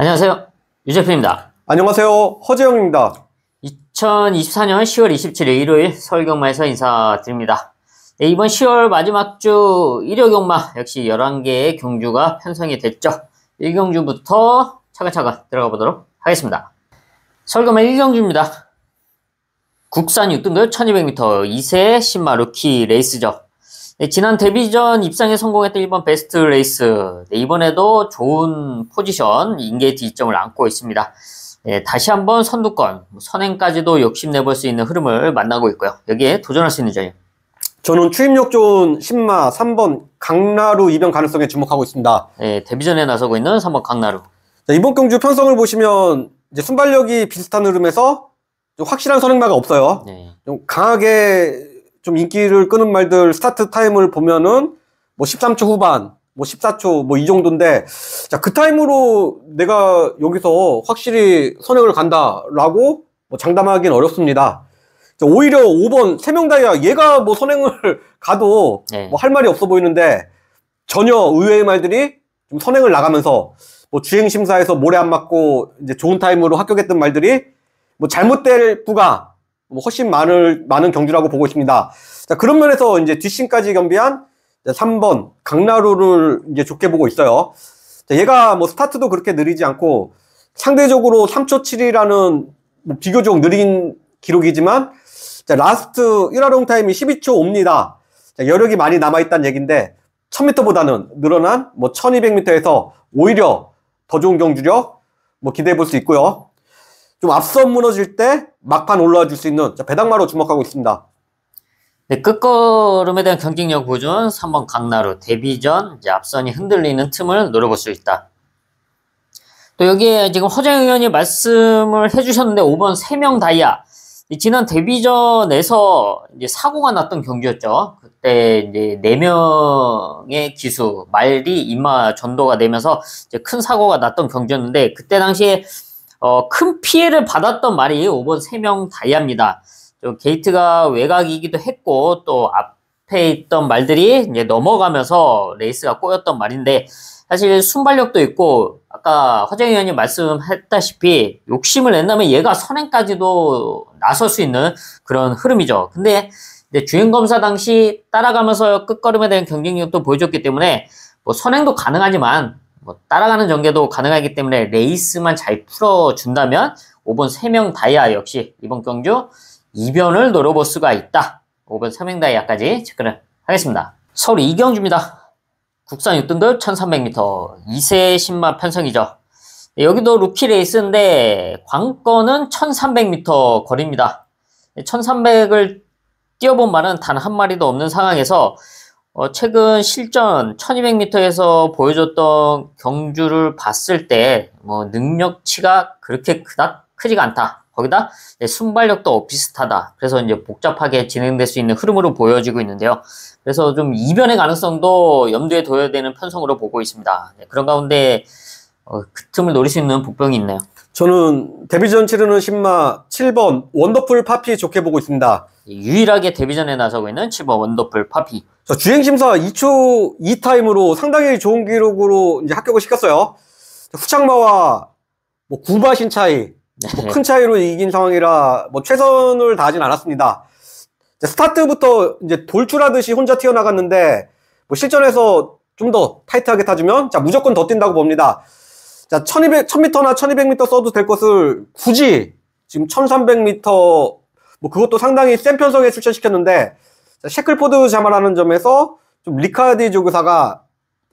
안녕하세요. 유재표입니다. 안녕하세요. 허재영입니다. 2024년 10월 27일 일요일 서울경마에서 인사드립니다. 네, 이번 10월 마지막 주 일요경마 역시 11개의 경주가 편성이 됐죠. 1경주부터 차근차근 들어가 보도록 하겠습니다. 서울경마 1경주입니다. 국산 6등급 1200m 2세 신마 루키 레이스죠. 네, 지난 데뷔전 입상에 성공했던 1번 베스트 레이스. 네, 이번에도 좋은 포지션, 인계 D점을 안고 있습니다. 네, 다시 한번 선두권, 선행까지도 욕심내볼 수 있는 흐름을 만나고 있고요. 여기에 도전할 수 있는 자리. 저는 추임력 좋은 신마 3번 강나루 이변 가능성에 주목하고 있습니다. 네, 데뷔전에 나서고 있는 3번 강나루. 자, 이번 경주 편성을 보시면 이제 순발력이 비슷한 흐름에서 좀 확실한 선행마가 없어요. 네. 좀 강하게 좀 인기를 끄는 말들 스타트 타임을 보면은 뭐 13초 후반, 뭐 14초 뭐 이 정도인데, 자, 그 타임으로 내가 여기서 확실히 선행을 간다라고 뭐 장담하기는 어렵습니다. 자, 오히려 5번 세명다이아 얘가 뭐 선행을 가도 네. 뭐 할 말이 없어 보이는데 전혀 의외의 말들이 좀 선행을 나가면서 뭐 주행 심사에서 모래 안 맞고 이제 좋은 타임으로 합격했던 말들이 뭐 잘못될 부가 뭐 훨씬 많은 경주라고 보고 있습니다. 자, 그런 면에서 이제 뒷심까지 겸비한 3번 강나루를 이제 좋게 보고 있어요. 자, 얘가 뭐 스타트도 그렇게 느리지 않고 상대적으로 3초 7이라는 뭐 비교적 느린 기록이지만, 자, 라스트 1화롱 타임이 12초 5입니다. 자, 여력이 많이 남아있다는 얘기인데 1000m보다는 늘어난 뭐 1200m에서 오히려 더 좋은 경주력 뭐 기대해 볼 수 있고요. 좀 앞선 무너질 때 막판 올라와 줄 수 있는 배당마로 주목하고 있습니다. 네, 끝걸음에 대한 경쟁력 보여준 3번 강나루. 데뷔전 이제 앞선이 흔들리는 틈을 노려볼 수 있다. 또 여기에 지금 허재영 의원이 말씀을 해주셨는데 5번 세명다이아. 지난 데뷔전에서 이제 사고가 났던 경기였죠. 그때 이제 4명의 기수, 말이 이마 전도가 되면서 이제 큰 사고가 났던 경기였는데, 그때 당시에 큰 피해를 받았던 말이 5번 세명다이아입니다. 좀 게이트가 외곽이기도 했고, 또 앞에 있던 말들이 이제 넘어가면서 레이스가 꼬였던 말인데, 사실 순발력도 있고, 아까 허재영 의원이 말씀했다시피 욕심을 낸다면 얘가 선행까지도 나설 수 있는 그런 흐름이죠. 근데 주행검사 당시 따라가면서 끝걸음에 대한 경쟁력도 보여줬기 때문에 뭐 선행도 가능하지만 뭐 따라가는 전개도 가능하기 때문에 레이스만 잘 풀어준다면 5번 세명다이아 역시 이번 경주 이변을 노려볼 수가 있다. 5번 세명다이아까지 체크를 하겠습니다. 서울 2경주입니다. 국산 6등급 1300m 2세 신마 편성이죠. 여기도 루키 레이스인데 관건은 1300m 거리입니다. 1300을 뛰어본 말은 단 한 마리도 없는 상황에서 최근 실전 1200m에서 보여줬던 경주를 봤을 때 뭐 능력치가 그렇게 크지가 않다. 거기다 순발력도 비슷하다. 그래서 이제 복잡하게 진행될 수 있는 흐름으로 보여지고 있는데요. 그래서 좀 이변의 가능성도 염두에 둬야 되는 편성으로 보고 있습니다. 그런 가운데 그 틈을 노릴 수 있는 복병이 있네요. 저는 데뷔전 치르는 신마 7번 원더풀 파피 좋게 보고 있습니다. 유일하게 데뷔전에 나서고 있는 7번 원더풀 파피. 주행심사 2초 2타임으로 상당히 좋은 기록으로 이제 합격을 시켰어요. 후창마와 뭐 9마신 차이, 뭐 큰 차이로 이긴 상황이라 뭐 최선을 다하진 않았습니다. 스타트부터 이제 돌출하듯이 혼자 튀어나갔는데 뭐 실전에서 좀 더 타이트하게 타주면 자 무조건 더 뛴다고 봅니다. 자 1000m나 1200m 써도 될 것을 굳이 지금 1300m 뭐 그것도 상당히 센 편성에 출전시켰는데, 자, 셰클포드 자마라는 점에서 좀 리카디 조교사가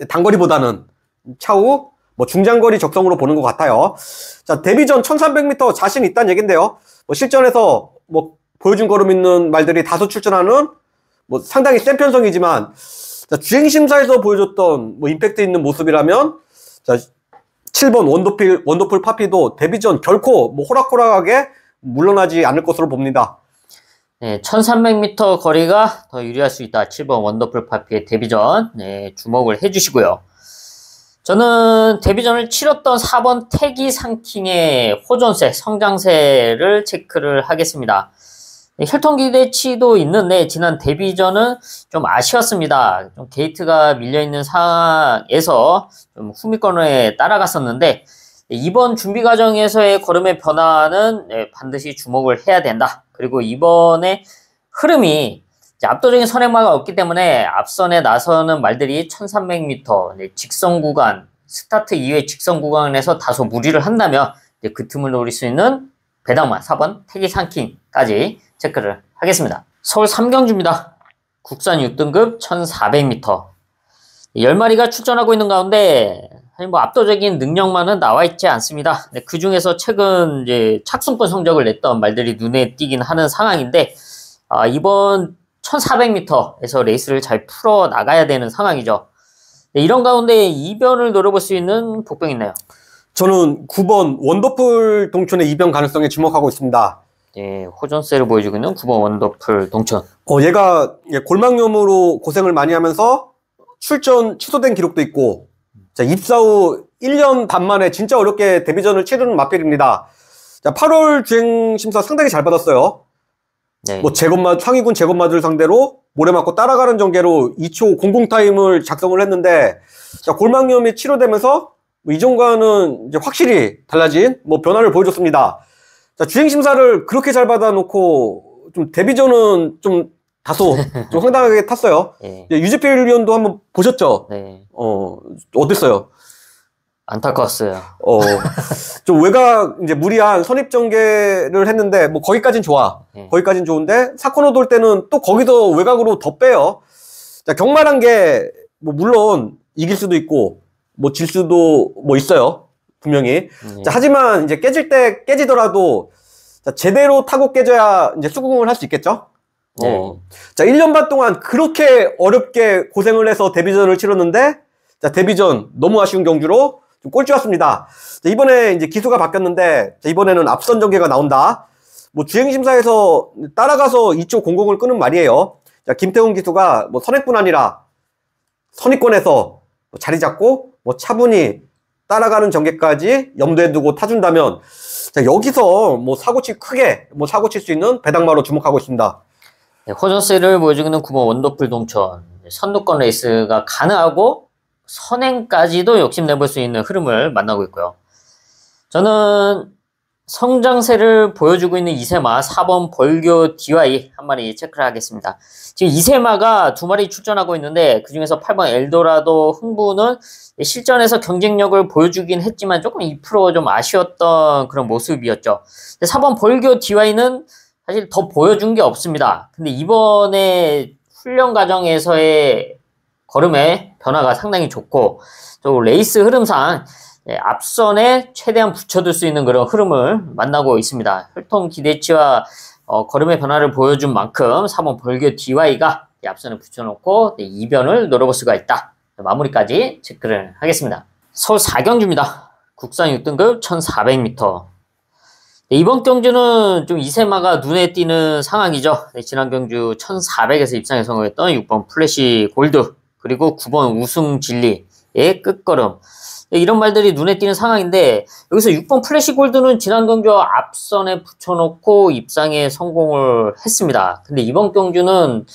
단거리보다는 차후 뭐 중장거리 적성으로 보는 것 같아요. 자, 데뷔전 1300m 자신 있다는 얘긴데요. 뭐 실전에서 뭐 보여준 걸음 있는 말들이 다소 출전하는 뭐 상당히 센 편성이지만, 자, 주행심사에서 보여줬던 뭐 임팩트 있는 모습이라면, 자, 7번 원더풀 파피도 데뷔전 결코 뭐 호락호락하게 물러나지 않을 것으로 봅니다. 네, 1300m 거리가 더 유리할 수 있다. 7번 원더풀 파피의 데뷔전. 네, 주목을 해주시고요. 저는 데뷔전을 치렀던 4번 태기 상킹의 호전세, 성장세를 체크를 하겠습니다. 혈통 기대치도 있는데 지난 데뷔전은 좀 아쉬웠습니다. 좀 게이트가 밀려있는 상황에서 좀 후미권에 따라갔었는데 이번 준비 과정에서의 걸음의 변화는 반드시 주목을 해야 된다. 그리고 이번에 흐름이 압도적인 선행마가 없기 때문에 앞선에 나서는 말들이 1300m 직선 구간, 스타트 이후의 직선 구간에서 다소 무리를 한다면 그 틈을 노릴 수 있는 배당마 4번 태기 상킹까지 체크를 하겠습니다. 서울 3경주입니다. 국산 6등급 1400m. 10마리가 출전하고 있는 가운데 압도적인 능력만은 나와 있지 않습니다. 그 중에서 최근 이제 착순권 성적을 냈던 말들이 눈에 띄긴 하는 상황인데, 이번 1400m에서 레이스를 잘 풀어 나가야 되는 상황이죠. 이런 가운데 이변을 노려볼 수 있는 복병이 있나요? 저는 9번 원더풀 동촌의 이변 가능성에 주목하고 있습니다. 예, 호전세를 보여주고 있는 9번 원더풀 동촌. 얘가 골망염으로 고생을 많이 하면서 출전 취소된 기록도 있고, 자, 입사 후 1년 반 만에 진짜 어렵게 데뷔전을 치르는 마필입니다. 자, 8월 주행 심사 상당히 잘 받았어요. 네. 상위군 제것마들 상대로 모래 맞고 따라가는 전개로 2초 00 타임을 작성을 했는데, 자, 골망염이 치료되면서 이전과는 이제 확실히 달라진 변화를 보여줬습니다. 자, 주행 심사를 그렇게 잘 받아놓고 좀 데뷔전은 좀 다소 좀 황당하게 탔어요. 네. 유지필 위원도 한번 보셨죠? 네. 어땠어요? 안타까웠어요. 좀 외곽 이제 무리한 선입 전개를 했는데 거기까진 좋아. 네. 거기까진 좋은데 사코너 돌 때는 또 거기서 외곽으로 더 빼요. 자, 경만한 게 물론 이길 수도 있고 질 수도 있어요. 분명히. 자, 하지만 이제 깨질 때 깨지더라도 자, 제대로 타고 깨져야 이제 수긍을 할 수 있겠죠? 자, 1년 반 동안 그렇게 어렵게 고생을 해서 데뷔전을 치렀는데, 자, 데뷔전 너무 아쉬운 경주로 좀 꼴찌 왔습니다. 자, 이번에 이제 기수가 바뀌었는데, 자, 이번에는 앞선 전개가 나온다. 주행심사에서 따라가서 2초 00을 끄는 말이에요. 자, 김태훈 기수가 선행뿐 아니라 선위권에서 자리 잡고 차분히 따라가는 전개까지 염두에 두고 타준다면, 자, 여기서 크게 사고 칠 수 있는 배당마로 주목하고 있습니다. 네, 호전세를 보여주고 있는 9번 원더풀 동촌. 선두권 레이스가 가능하고 선행까지도 욕심내볼 수 있는 흐름을 만나고 있고요. 저는 성장세를 보여주고 있는 이세마 4번 벌교 DY 한 마리 체크를 하겠습니다. 지금 이세마가 2마리 출전하고 있는데 그 중에서 8번 엘도라도 흥부는 실전에서 경쟁력을 보여주긴 했지만 조금 2% 좀 아쉬웠던 그런 모습이었죠. 4번 벌교 DY는 사실 더 보여준 게 없습니다. 근데 이번에 훈련 과정에서의 걸음의 변화가 상당히 좋고 또 레이스 흐름상 앞선에 최대한 붙여둘 수 있는 그런 흐름을 만나고 있습니다. 혈통 기대치와 걸음의 변화를 보여준 만큼 3번 벌교 DY가 앞선에 붙여놓고 이변을 노려볼 수가 있다. 마무리까지 체크를 하겠습니다. 서울 4경주입니다. 국산 6등급 1400m. 이번 경주는 좀 이세마가 눈에 띄는 상황이죠. 지난 경주 1400에서 입상에 성공했던 6번 플래시 골드 그리고 9번 우승 진리의 끝걸음. 이런 말들이 눈에 띄는 상황인데 여기서 6번 플래시 골드는 지난 경주와 앞선에 붙여놓고 입상에 성공을 했습니다. 근데 이번 경주는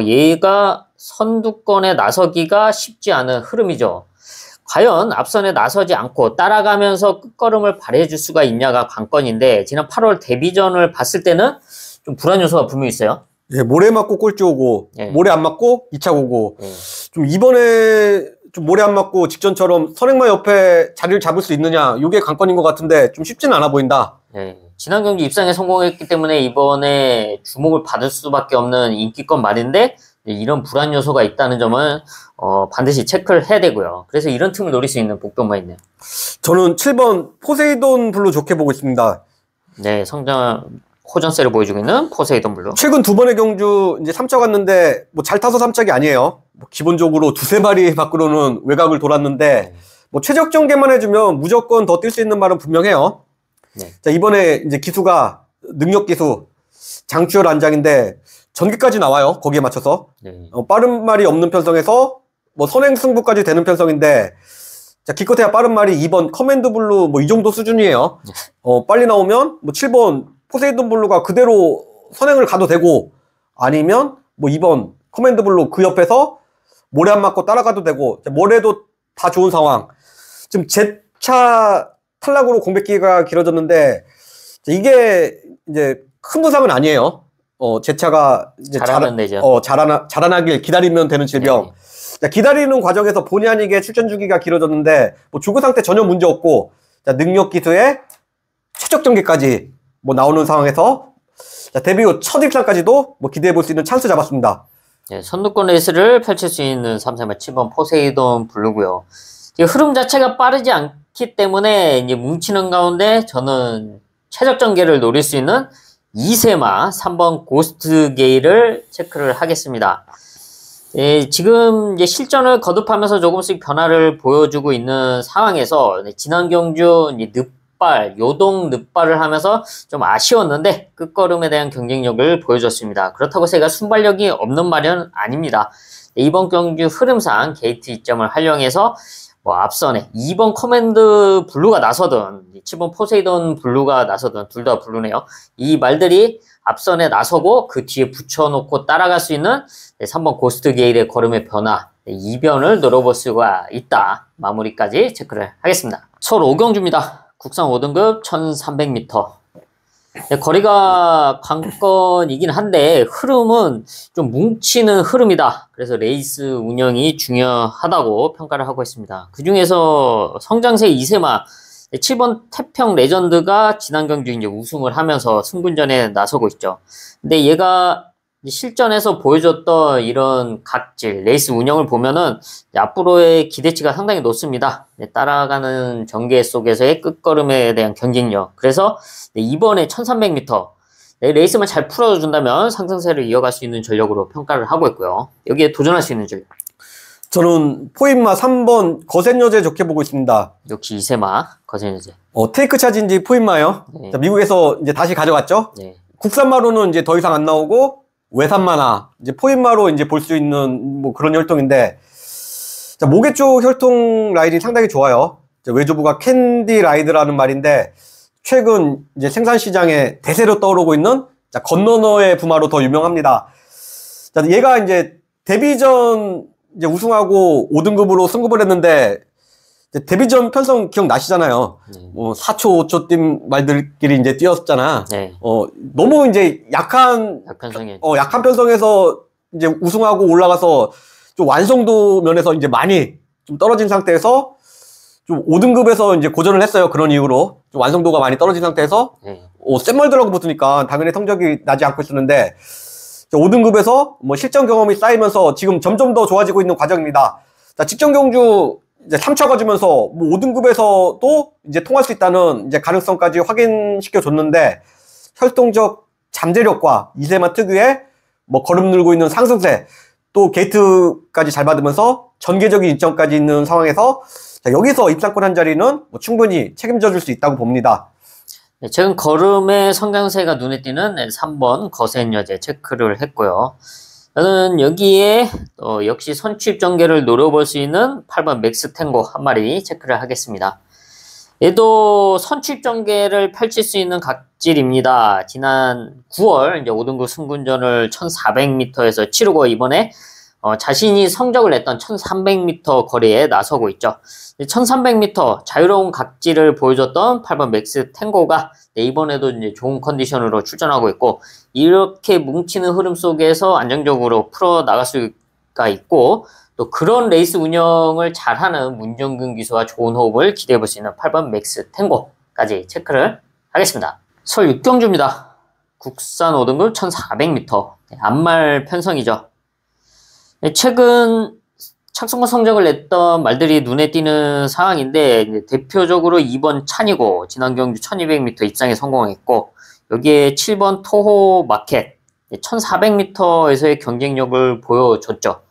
얘가 선두권에 나서기가 쉽지 않은 흐름이죠. 과연 앞선에 나서지 않고 따라가면서 끝걸음을 발휘해줄 수가 있냐가 관건인데 지난 8월 데뷔전을 봤을 때는 좀 불안 요소가 분명히 있어요. 예, 모래 맞고 꼴찌 오고 모래 안 맞고 2차 오고 좀 이번에 좀 모래 안 맞고 직전처럼 선행마 옆에 자리를 잡을 수 있느냐 이게 관건인 것 같은데 좀 쉽지는 않아 보인다. 네, 지난 경기 입상에 성공했기 때문에 이번에 주목을 받을 수밖에 없는 인기권 말인데 이런 불안 요소가 있다는 점은 반드시 체크를 해야 되고요. 그래서 이런 틈을 노릴 수 있는 복병만 있네요. 저는 7번 포세이돈 블루 좋게 보고 있습니다. 네, 호전세를 보여주고 있는 포세이돈 블루. 최근 2번의 경주 이제 3차 갔는데 잘 타서 3착이 아니에요. 기본적으로 2-3마리 밖으로는 외곽을 돌았는데 최적 전개만 해주면 무조건 더 뛸 수 있는 말은 분명해요. 네. 자, 이번에 이제 기수가 능력 기수 장추열 안장인데 전기까지 나와요. 거기에 맞춰서. 네. 빠른 말이 없는 편성에서 선행 승부까지 되는 편성인데 자, 기껏해야 빠른 말이 2번 커맨드 블루 이 정도 수준이에요. 빨리 나오면 7번 포세이돈 블루가 그대로 선행을 가도 되고 아니면 2번 커맨드 블루 그 옆에서 모래 안 맞고 따라가도 되고 모래도 다 좋은 상황. 지금 제차 탈락으로 공백기가 길어졌는데 이게 이제 큰 부상은 아니에요. 제 차가 이제 잘하면 되죠. 자라나길 기다리면 되는 질병. 자, 기다리는 과정에서 본의 아니게 출전 주기가 길어졌는데 뭐 주거 상태 전혀 문제 없고, 자, 능력 기수에 최적 전개까지 뭐 나오는 상황에서, 자, 데뷔 후 첫 일상까지도 뭐 기대해 볼 수 있는 찬스 잡았습니다. 네, 선두권 레이스를 펼칠 수 있는 3세마 7번 포세이돈 블루고요. 흐름 자체가 빠르지 않기 때문에 이제 뭉치는 가운데 저는 최적 전개를 노릴 수 있는 2세마 3번 고스트 게이를 체크를 하겠습니다. 예, 지금 이제 실전을 거듭하면서 조금씩 변화를 보여주고 있는 상황에서 지난 경주 이제 요동 늑발을 하면서 좀 아쉬웠는데 끝걸음에 대한 경쟁력을 보여줬습니다. 그렇다고 제가 순발력이 없는 말은 아닙니다. 이번 경주 흐름상 게이트 이점을 활용해서 뭐 앞선에 2번 커맨드 블루가 나서든 7번 포세이돈 블루가 나서든 둘 다 블루네요. 이 말들이 앞선에 나서고 그 뒤에 붙여놓고 따라갈 수 있는 3번 고스트 게일의 걸음의 변화, 이변을 노려볼 수가 있다. 마무리까지 체크를 하겠습니다. 서울 오경주입니다. 국산 5등급 1300m. 거리가 관건이긴 한데 흐름은 좀 뭉치는 흐름이다. 그래서 레이스 운영이 중요하다고 평가를 하고 있습니다. 그 중에서 성장세 2세마 7번 태평 레전드가 지난 경주 이제 우승을 하면서 승분전에 나서고 있죠. 근데 얘가 실전에서 보여줬던 이런 각질, 레이스 운영을 보면은 앞으로의 기대치가 상당히 높습니다. 따라가는 전개 속에서의 끝걸음에 대한 경쟁력. 그래서 이번에 1300m 레이스만 잘 풀어준다면 상승세를 이어갈 수 있는 전력으로 평가를 하고 있고요. 여기에 도전할 수 있는 전력. 저는 포인마 3번 거센여제 좋게 보고 있습니다. 역시 2세마 거센여제. 테이크 차지인지 포인마요. 네. 자, 미국에서 이제 다시 가져갔죠. 네. 국산마로는 이제 더 이상 안 나오고 외산마나 이제 포인마로 이제 볼 수 있는 뭐 그런 혈통인데, 자, 목의 쪽 혈통 라인이 상당히 좋아요. 외주부가 캔디 라이드라는 말인데 최근 이제 생산 시장에 대세로 떠오르고 있는, 자, 건너너의 부마로 더 유명합니다. 자, 얘가 이제 데뷔전 이제 우승하고 5등급으로 승급을 했는데, 데뷔전 편성 기억나시잖아요. 뭐 4초, 5초 뛴 말들끼리 이제 뛰었잖아. 네. 너무 이제 약한 편성에서 이제 우승하고 올라가서 좀 완성도 면에서 이제 많이 좀 떨어진 상태에서 좀 5등급에서 이제 고전을 했어요. 그런 이유로 좀 완성도가 많이 떨어진 상태에서 센 말들하고 붙으니까 당연히 성적이 나지 않고 있었는데, 5등급에서 뭐 실전 경험이 쌓이면서 지금 점점 더 좋아지고 있는 과정입니다. 자, 직전 경주 이제 3차 가지면서 뭐 5등급에서도 이제 통할 수 있다는 이제 가능성까지 확인시켜 줬는데, 혈통적 잠재력과 2세마 특유의 뭐 걸음 늘고 있는 상승세, 또 게이트까지 잘 받으면서 전개적인 이점까지 있는 상황에서, 자, 여기서 입상권 한 자리는 뭐 충분히 책임져 줄 수 있다고 봅니다. 네, 최근 걸음의 성장세가 눈에 띄는 3번 거센여제 체크를 했고요. 저는 여기에 역시 선취입 전개를 노려볼 수 있는 8번 맥스 탱고 한 마리 체크를 하겠습니다. 얘도 선취입 전개를 펼칠 수 있는 각질입니다. 지난 9월 이제 5등급 승군전을 1400m에서 치르고 이번에 자신이 성적을 냈던 1300m 거리에 나서고 있죠. 1300m 자유로운 각질을 보여줬던 8번 맥스 탱고가 이번에도 이제 좋은 컨디션으로 출전하고 있고, 이렇게 뭉치는 흐름 속에서 안정적으로 풀어 나갈 수가 있고, 또 그런 레이스 운영을 잘하는 문정근 기수와 좋은 호흡을 기대해 볼 수 있는 8번 맥스 탱고까지 체크를 하겠습니다. 서울 육경주입니다. 국산 5등급 1400m 안말 편성이죠. 최근 착승과 성적을 냈던 말들이 눈에 띄는 상황인데, 대표적으로 2번 찬이고 지난 경주 1200m 입상에 성공했고, 여기에 7번 토호 마켓 1400m에서의 경쟁력을 보여줬죠.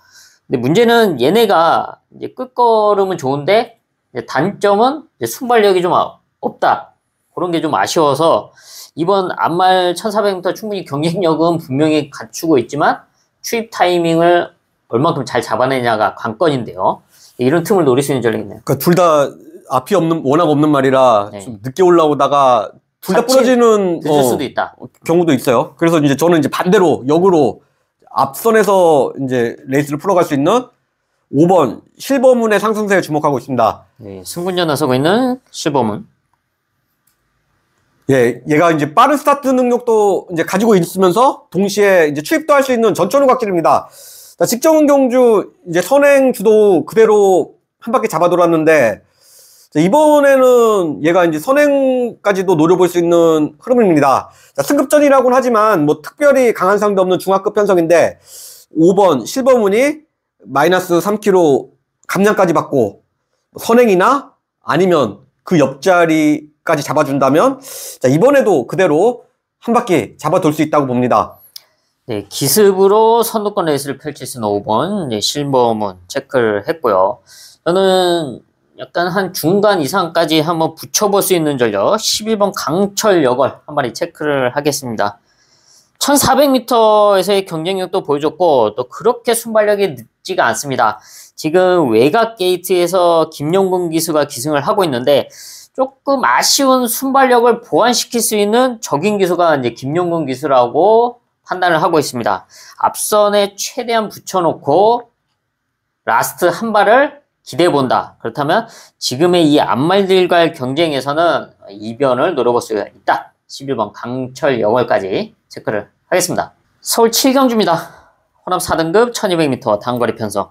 근데 문제는 얘네가 이제 끝걸음은 좋은데 단점은 순발력이 좀 없다. 그런 게 좀 아쉬워서 이번 안말 1400m 충분히 경쟁력은 분명히 갖추고 있지만 추입 타이밍을 얼만큼 잘 잡아내냐가 관건인데요. 이런 틈을 노릴 수 있는 전략이네요. 그러니까 둘 다 앞이 워낙 없는 말이라 좀 늦게 올라오다가 둘 다 부러지는 늦을 수도 있다. 경우도 있어요. 그래서 이제 저는 이제 반대로 역으로 앞선에서 이제 레이스를 풀어갈 수 있는 5번 실버문의 상승세에 주목하고 있습니다. 네, 승군전 나서고 있는 실버문. 예, 얘가 이제 빠른 스타트 능력도 이제 가지고 있으면서 동시에 이제 추입도 할 수 있는 전천후 각질입니다. 자, 직정은 경주 이제 선행 주도 그대로 한 바퀴 잡아 돌았는데 자, 이번에는 얘가 이제 선행까지도 노려볼 수 있는 흐름입니다. 자, 승급전이라고는 하지만 뭐 특별히 강한 상대 없는 중하급 편성인데 5번 실버문이 마이너스 3kg 감량까지 받고 선행이나 아니면 그 옆자리까지 잡아준다면 자, 이번에도 그대로 한 바퀴 잡아돌 수 있다고 봅니다. 네, 기습으로 선두권 레이스를 펼칠 수 있는 5번 네, 실버문 체크를 했고요. 저는 약간 한 중간 이상까지 한번 붙여볼 수 있는 전력 11번 강철 여걸 한 마리 체크를 하겠습니다. 1400m에서의 경쟁력도 보여줬고 또 그렇게 순발력이 늦지가 않습니다. 지금 외곽 게이트에서 김용근 기수가 기승을 하고 있는데 조금 아쉬운 순발력을 보완시킬 수 있는 적인 기수가 이제 김용근 기수라고 판단을 하고 있습니다. 앞선에 최대한 붙여놓고 라스트 한 발을 기대해본다. 그렇다면 지금의 이 앞말들과의 경쟁에서는 이변을 노려볼 수가 있다. 11번 강철 여걸까지 체크를 하겠습니다. 서울 7경주입니다. 호남 4등급 1200m 단거리 편성.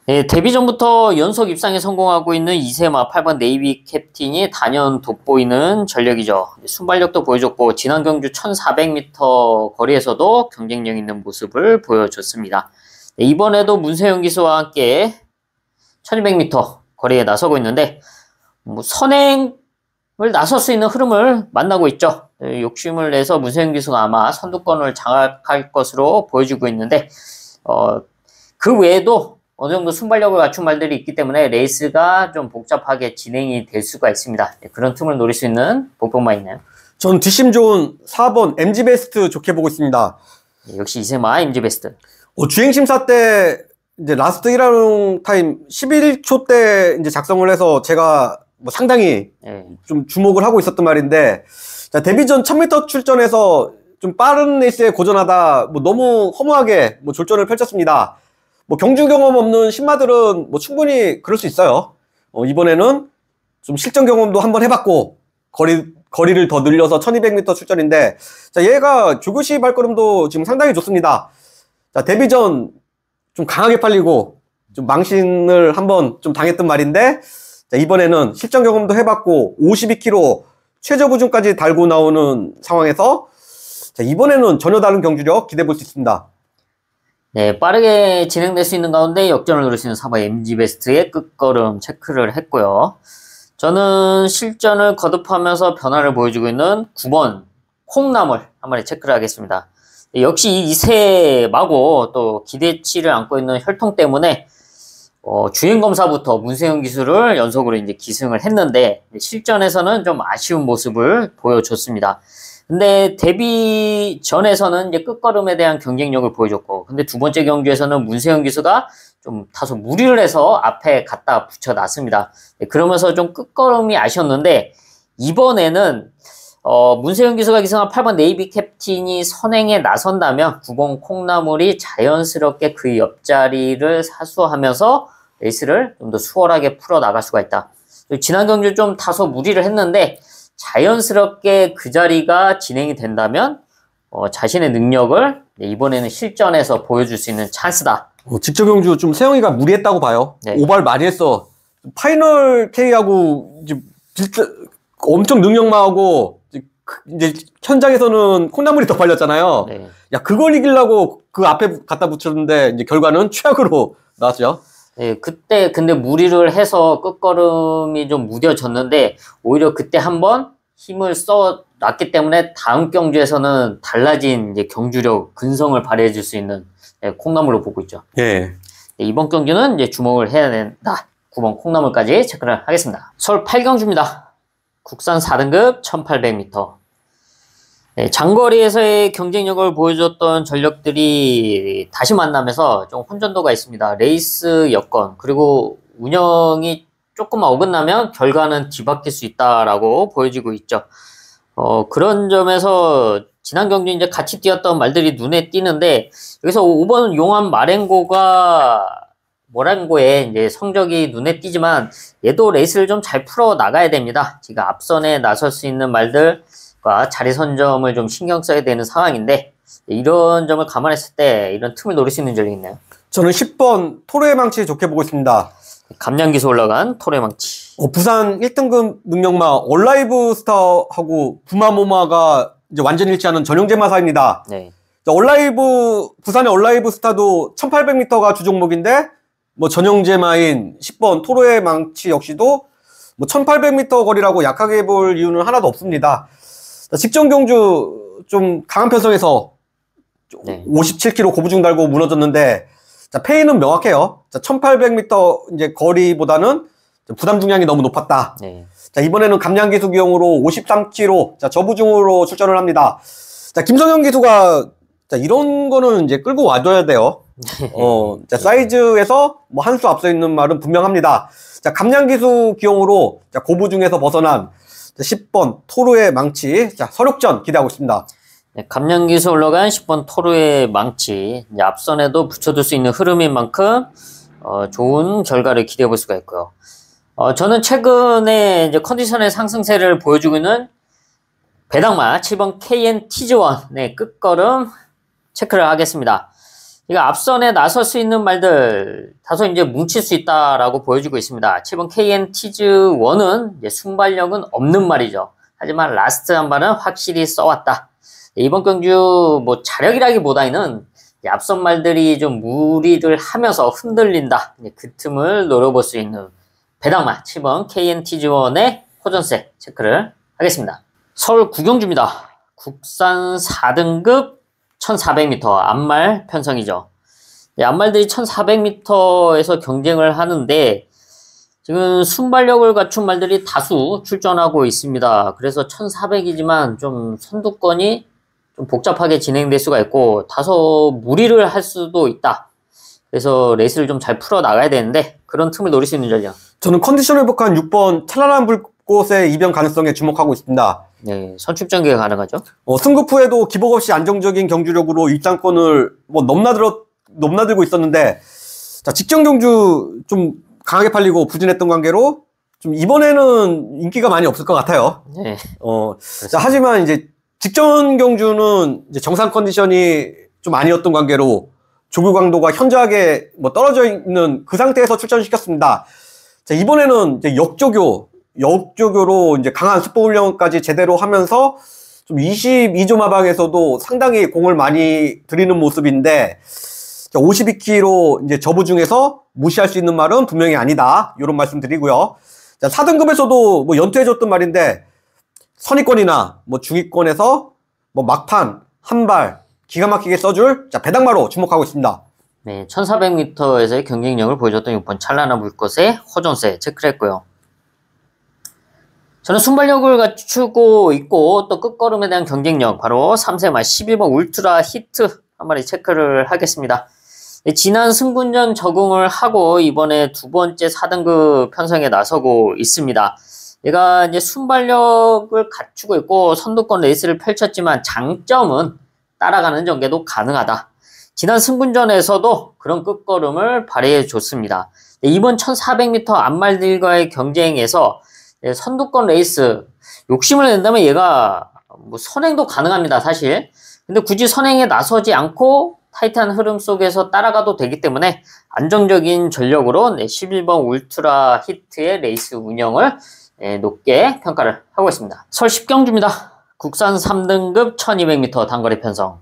네, 데뷔 전부터 연속 입상에 성공하고 있는 이세마 8번 네이비 캡틴이 단연 돋보이는 전력이죠. 순발력도 보여줬고 지난 경주 1400m 거리에서도 경쟁력 있는 모습을 보여줬습니다. 네, 이번에도 문세영 기수와 함께 1200m 거리에 나서고 있는데 뭐 선행을 나설 수 있는 흐름을 만나고 있죠. 네, 욕심을 내서 문세영 기수가 아마 선두권을 장악할 것으로 보여지고 있는데 그 외에도 어느 정도 순발력을 갖춘 말들이 있기 때문에 레이스가 좀 복잡하게 진행이 될 수가 있습니다. 네, 그런 틈을 노릴 수 있는 복복만 있나요? 전 뒷심 좋은 4번 MG베스트 좋게 보고 있습니다. 네, 역시 이세마 MG베스트. 주행심사 때 이제 라스트 1라운 타임 11초 때 이제 작성을 해서 제가 뭐 상당히 좀 주목을 하고 있었던 말인데 자, 데뷔전 1000m 출전에서 좀 빠른 레이스에 고전하다 뭐 너무 허무하게 뭐 졸전을 펼쳤습니다. 뭐 경주 경험 없는 신마들은 뭐 충분히 그럴 수 있어요. 이번에는 좀 실전 경험도 한번 해봤고 거리를 더 늘려서 1200m 출전인데 자, 얘가 조교시 발걸음도 지금 상당히 좋습니다. 자, 데뷔전 좀 강하게 팔리고 좀 망신을 한번 좀 당했던 말인데 자, 이번에는 실전 경험도 해봤고 52kg 최저 부준까지 달고 나오는 상황에서 자, 이번에는 전혀 다른 경주력 기대해 볼 수 있습니다. 네, 빠르게 진행될 수 있는 가운데 역전을 노릴 수 있는 4번 MG베스트의 끝걸음 체크를 했고요. 저는 실전을 거듭하면서 변화를 보여주고 있는 9번 콩나물 한 마리 체크를 하겠습니다. 역시 이세마고 또 기대치를 안고 있는 혈통 때문에 주행검사부터 문세영 기수를 연속으로 이제 기승을 했는데 실전에서는 좀 아쉬운 모습을 보여줬습니다. 근데 데뷔 전에서는 이제 끝걸음에 대한 경쟁력을 보여줬고, 근데 두 번째 경주에서는 문세영 기수가 좀 다소 무리를 해서 앞에 갖다 붙여놨습니다. 그러면서 좀 끝걸음이 아쉬웠는데, 이번에는, 문세영 기수가 기승한 8번 네이비 캡틴이 선행에 나선다면 9번 콩나물이 자연스럽게 그 옆자리를 사수하면서 레이스를 좀 더 수월하게 풀어나갈 수가 있다. 지난 경주 좀 다소 무리를 했는데, 자연스럽게 그 자리가 진행이 된다면 자신의 능력을 이번에는 실전에서 보여줄 수 있는 찬스다. 직접 경주 좀 세영이가 무리했다고 봐요. 네. 오발 많이 했어. 파이널 K하고 이제 엄청 능력마하고 이제 현장에서는 콩나물이 더 팔렸잖아요. 네. 야, 그걸 이기려고 그 앞에 갖다 붙였는데 이제 결과는 최악으로 나왔죠. 네, 그때 근데 무리를 해서 끝걸음이 좀 무뎌졌는데 오히려 그때 한번 힘을 써놨기 때문에 다음 경주에서는 달라진 이제 경주력, 근성을 발휘해 줄 수 있는 콩나물로 보고 있죠. 예. 네, 이번 경주는 이제 주목을 해야 된다. 9번 콩나물까지 체크를 하겠습니다. 서울 8경주입니다. 국산 4등급 1800m. 네, 장거리에서의 경쟁력을 보여줬던 전력들이 다시 만나면서 좀 혼전도가 있습니다. 레이스 여건 그리고 운영이 조금만 어긋나면 결과는 뒤바뀔 수 있다라고 보여지고 있죠. 그런 점에서 지난 경주 이제 같이 뛰었던 말들이 눈에 띄는데 여기서 5번 용암 마랭고가 모란고의 이제 성적이 눈에 띄지만 얘도 레이스를 좀 잘 풀어 나가야 됩니다. 지금 앞선에 나설 수 있는 말들과 자리 선점을 좀 신경 써야 되는 상황인데 이런 점을 감안했을 때 이런 틈을 노릴 수 있는 전략이 있나요? 저는 10번 토르의 망치 좋게 보고 있습니다. 감량기수 올라간 토르의 망치. 부산 1등급 능력마 얼라이브 스타하고 부마모마가 이제 완전 일치하는 전용제 마사입니다. 네. 부산의 얼라이브 스타도 1800m가 주 종목인데 뭐 전용제마인 10번 토르의 망치 역시도 뭐 1800m 거리라고 약하게 볼 이유는 하나도 없습니다. 직전 경주 좀 강한 편성에서 네. 57km 고부중 달고 무너졌는데 페이는 명확해요. 1800m 이제 거리보다는 부담 중량이 너무 높았다. 네. 이번에는 감량 기수 기용으로 53km 저부중으로 출전을 합니다. 김성현 기수가 이런 거는 이제 끌고 와줘야 돼요. 사이즈에서 뭐 한 수 앞서 있는 말은 분명합니다. 감량 기수 기용으로 고부중에서 벗어난 10번 토르의 망치 서력전 기대하고 있습니다. 네, 감량기수 올라간 10번 토르의 망치. 이제 앞선에도 붙여둘 수 있는 흐름인 만큼 좋은 결과를 기대해 볼 수가 있고요. 저는 최근에 이제 컨디션의 상승세를 보여주고 있는 배당마 7번 KN 티즈원의 끝걸음 체크를 하겠습니다. 이거 앞선에 나설 수 있는 말들 다소 이제 뭉칠 수 있다라고 보여주고 있습니다. 7번 KN 티즈원은 이제 순발력은 없는 말이죠. 하지만 라스트 한 발은 확실히 써왔다. 이번 경주 뭐 자력이라기보다는 앞선 말들이 좀 무리를 하면서 흔들린다. 그 틈을 노려볼 수 있는 배당마 7번 KNTG1의 호전세 체크를 하겠습니다. 서울 구경주입니다. 국산 4등급 1400m 앞말 편성이죠. 앞말들이 1400m에서 경쟁을 하는데 지금 순발력을 갖춘 말들이 다수 출전하고 있습니다. 그래서 1400이지만 좀 선두권이 좀 복잡하게 진행될 수가 있고 다소 무리를 할 수도 있다. 그래서 레이스를 좀 잘 풀어 나가야 되는데 그런 틈을 노릴 수 있는 전략. 저는 컨디션 회복한 6번 찬란한 불꽃의 이변 가능성에 주목하고 있습니다. 네, 선출전개가 가능하죠. 승급 후에도 기복 없이 안정적인 경주력으로 일장권을 뭐 넘나들고 있었는데 직전 경주 좀 강하게 팔리고 부진했던 관계로 좀 이번에는 인기가 많이 없을 것 같아요. 네. 하지만 이제 직전 경주는 이제 정상 컨디션이 좀 아니었던 관계로 조교 강도가 현저하게 뭐 떨어져 있는 그 상태에서 출전시켰습니다. 이번에는 이제 역조교로 이제 강한 습보 훈련까지 제대로 하면서 좀 22조 마방에서도 상당히 공을 많이 들이는 모습인데 52km 이제 저부중에서 무시할 수 있는 말은 분명히 아니다. 이런 말씀 드리고요. 4등급에서도 뭐 연투해줬던 말인데 선위권이나 뭐 중위권에서 뭐 막판 한 발 기가 막히게 써줄 배당마로 주목하고 있습니다. 네, 1400m에서의 경쟁력을 보여줬던 6번 찬란한 불꽃의 호전세 체크를 했고요. 저는 순발력을 갖추고 있고 또 끝걸음에 대한 경쟁력 바로 3세마 11번 울트라 히트 한 마리 체크를 하겠습니다. 지난 승군전 적응을 하고 이번에 두 번째 4등급 편성에 나서고 있습니다. 얘가 이제 순발력을 갖추고 있고 선두권 레이스를 펼쳤지만 장점은 따라가는 전개도 가능하다. 지난 승군전에서도 그런 끝걸음을 발휘해 줬습니다. 이번 1400m 앞말들과의 경쟁에서 선두권 레이스 욕심을 낸다면 얘가 뭐 선행도 가능합니다, 사실. 근데 굳이 선행에 나서지 않고 타이트한 흐름 속에서 따라가도 되기 때문에 안정적인 전력으로 11번 울트라 히트의 레이스 운영을 높게 평가를 하고 있습니다. 서울 10경주입니다. 국산 3등급 1200m 단거리 편성.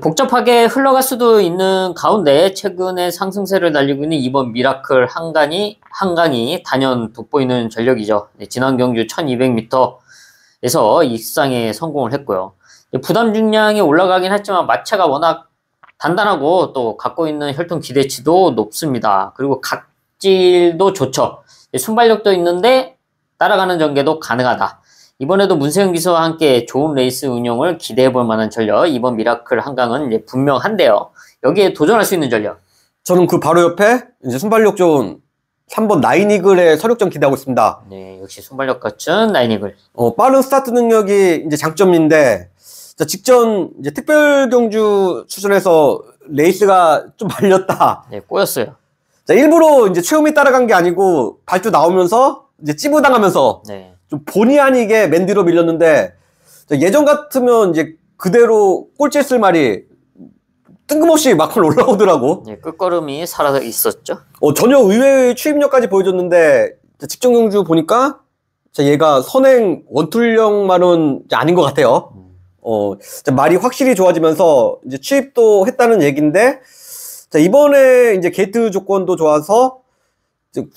복잡하게 흘러갈 수도 있는 가운데 최근에 상승세를 달리고 있는 이번 미라클 한강이 단연 돋보이는 전력이죠. 지난 경주 1200m에서 입상에 성공을 했고요. 부담 중량이 올라가긴 했지만 마체가 워낙 단단하고 또 갖고 있는 혈통 기대치도 높습니다. 그리고 각질도 좋죠. 순발력도 있는데 따라가는 전개도 가능하다. 이번에도 문세영 기수와 함께 좋은 레이스 운용을 기대해 볼 만한 전력. 이번 미라클 한강은 이제 분명한데요. 여기에 도전할 수 있는 전력. 저는 그 바로 옆에 이제 순발력 좋은 3번 나인이글의 서력전 기대하고 있습니다. 네, 역시 순발력 갖춘 나인이글. 빠른 스타트 능력이 이제 장점인데 직전 이제 특별 경주 출전해서 레이스가 좀 말렸다. 네, 꼬였어요. 자, 일부러 이제 최음이 따라간 게 아니고 발주 나오면서 이제 찌부당하면서 네. 좀 본의 아니게 맨뒤로 밀렸는데 자, 예전 같으면 이제 그대로 꼴찌했을 말이 뜬금없이 막판 올라오더라고. 네, 끝걸음이 살아 있었죠. 전혀 의외의 추임력까지 보여줬는데 자, 직전 경주 보니까 자, 얘가 선행 원툴령만은 아닌 것 같아요. 자, 말이 확실히 좋아지면서 이제 취입도 했다는 얘기인데 자, 이번에 이제 게이트 조건도 좋아서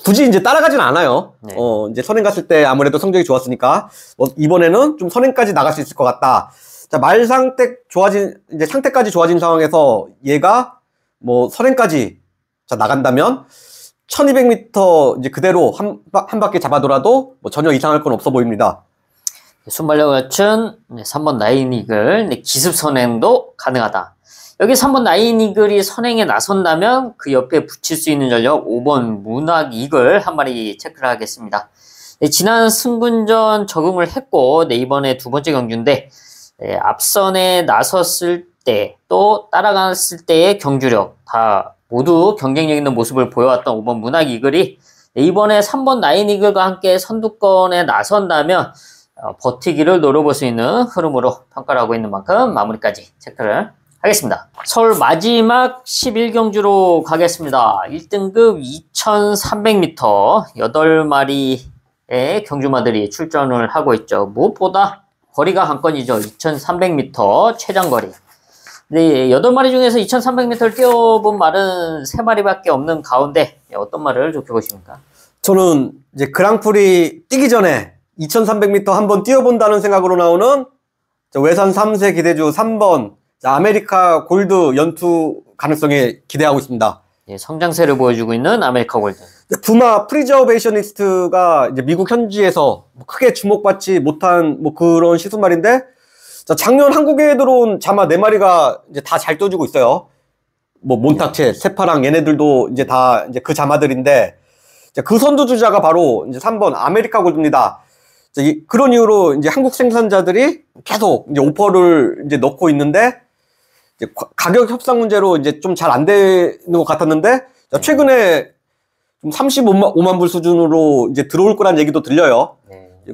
굳이 이제 따라가진 않아요. 네. 이제 선행 갔을 때 아무래도 성적이 좋았으니까 이번에는 좀 선행까지 나갈 수 있을 것 같다. 자, 말 상태 좋아진 이제 상태까지 좋아진 상황에서 얘가 뭐 선행까지 자 나간다면 1200m 이제 그대로 한 바퀴 잡아돌아도 뭐 전혀 이상할 건 없어 보입니다. 순발력 갖춘 3번 나인이글 기습 선행도 가능하다. 여기 3번 나인이글이 선행에 나선다면 그 옆에 붙일 수 있는 전력 5번 문학이글 한 마리 체크를 하겠습니다. 지난 승분전 적응을 했고 이번에 두 번째 경주인데 앞선에 나섰을 때 또 따라갔을 때의 경주력 다 모두 경쟁력 있는 모습을 보여왔던 5번 문학이글이 이번에 3번 나인이글과 함께 선두권에 나선다면 버티기를 노려볼 수 있는 흐름으로 평가를 하고 있는 만큼 마무리까지 체크를 하겠습니다. 서울 마지막 11경주로 가겠습니다. 1등급 2300m 8마리의 경주마들이 출전을 하고 있죠. 무엇보다 거리가 관건이죠. 2300m 최장거리. 근데 8마리 중에서 2300m를 뛰어본 말은 3마리밖에 없는 가운데 어떤 말을 좋게 보십니까? 저는 이제 그랑프리 뛰기 전에 2300m 한번 뛰어본다는 생각으로 나오는 외산 3세 기대주 3번 아메리카 골드 연투 가능성에 기대하고 있습니다. 예, 성장세를 보여주고 있는 아메리카 골드. 부마 프리저베이셔니스트가 이제 미국 현지에서 크게 주목받지 못한 뭐 그런 시소말인데 자, 작년 한국에 들어온 자마 4마리가 이제 다 잘 떠주고 있어요. 뭐 몬탁체, 세파랑 얘네들도 이제 다 이제 그 자마들인데 그 선두주자가 바로 이제 3번 아메리카 골드입니다. 자, 그런 이유로 이제 한국 생산자들이 계속 이제 오퍼를 이제 넣고 있는데 이제 가격 협상 문제로 이제 좀 잘 안 되는 것 같았는데 자, 최근에 좀 35만 불 수준으로 이제 들어올 거란 얘기도 들려요.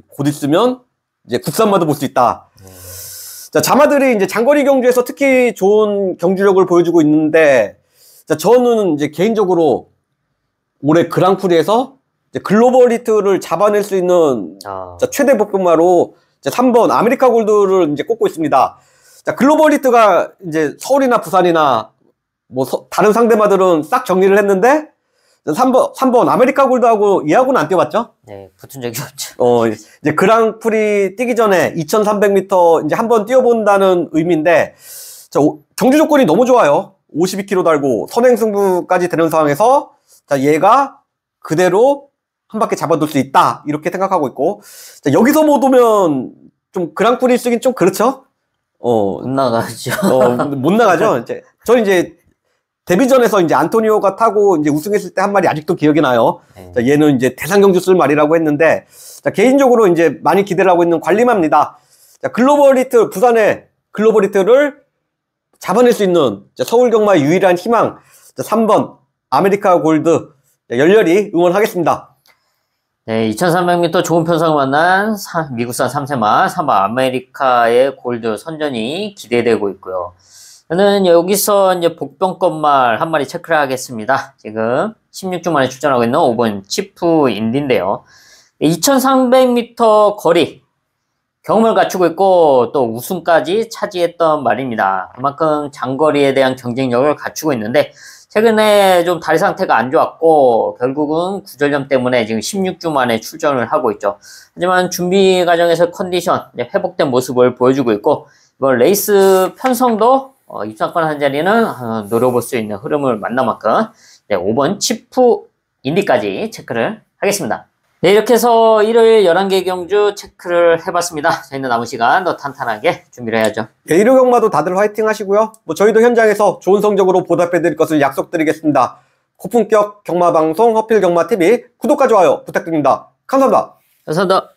곧 있으면 이제 국산마도 볼 수 있다. 자, 자마들이 이제 장거리 경주에서 특히 좋은 경주력을 보여주고 있는데, 자, 저는 이제 개인적으로 올해 그랑프리에서 이제 글로벌 히트를 잡아낼 수 있는 자, 최대 복병마로 3번 아메리카 골드를 이제 꼽고 있습니다. 자, 글로벌 히트가 이제 서울이나 부산이나 뭐 다른 상대마들은 싹 정리를 했는데, 3번 아메리카 골드하고 얘하고는 안 뛰어봤죠? 네, 붙은 적이 없죠. 이제 그랑프리 뛰기 전에 2300m 이제 한번 뛰어본다는 의미인데, 자, 경주 조건이 너무 좋아요. 52km 달고 선행 승부까지 되는 상황에서, 자, 얘가 그대로 한 바퀴 잡아둘 수 있다. 이렇게 생각하고 있고, 자, 여기서 못 오면 좀 그랑프리 쓰긴 좀 그렇죠? 못 나가죠. 못 나가죠. 저는 이제 데뷔전에서 이제 안토니오가 타고 이제 우승했을 때 한 말이 아직도 기억이 나요. 자, 얘는 이제 대상경주 쓸 말이라고 했는데, 자, 개인적으로 이제 많이 기대를 하고 있는 관리마입니다. 자, 글로벌 히트, 부산의 글로벌 히트를 잡아낼 수 있는 서울 경마의 유일한 희망, 자, 3번 아메리카 골드 열렬히 응원하겠습니다. 네, 2300m 좋은 편성을 만난 미국산 3세마 3번 아메리카의 골드 선전이 기대되고 있고요. 저는 여기서 이제 복병권말 한 마리 체크를 하겠습니다. 지금 16주 만에 출전하고 있는 5번 치프 인디인데요. 2300m 거리 경험을 갖추고 있고 또 우승까지 차지했던 말입니다. 그만큼 장거리에 대한 경쟁력을 갖추고 있는데 최근에 좀 다리 상태가 안 좋았고 결국은 구절염 때문에 지금 16주 만에 출전을 하고 있죠. 하지만 준비 과정에서 컨디션 회복된 모습을 보여주고 있고 이번 레이스 편성도 입상권 한 자리는 노려볼 수 있는 흐름을 만난 만큼 5번 치프 인디까지 체크를 하겠습니다. 네, 이렇게 해서 일요일 11개 경주 체크를 해봤습니다. 저희는 남은 시간 더 탄탄하게 준비를 해야죠. 네, 일요 경마도 다들 화이팅 하시고요. 뭐 저희도 현장에서 좋은 성적으로 보답해드릴 것을 약속드리겠습니다. 고품격 경마방송 허필경마TV 구독과 좋아요 부탁드립니다. 감사합니다. 감사합니다.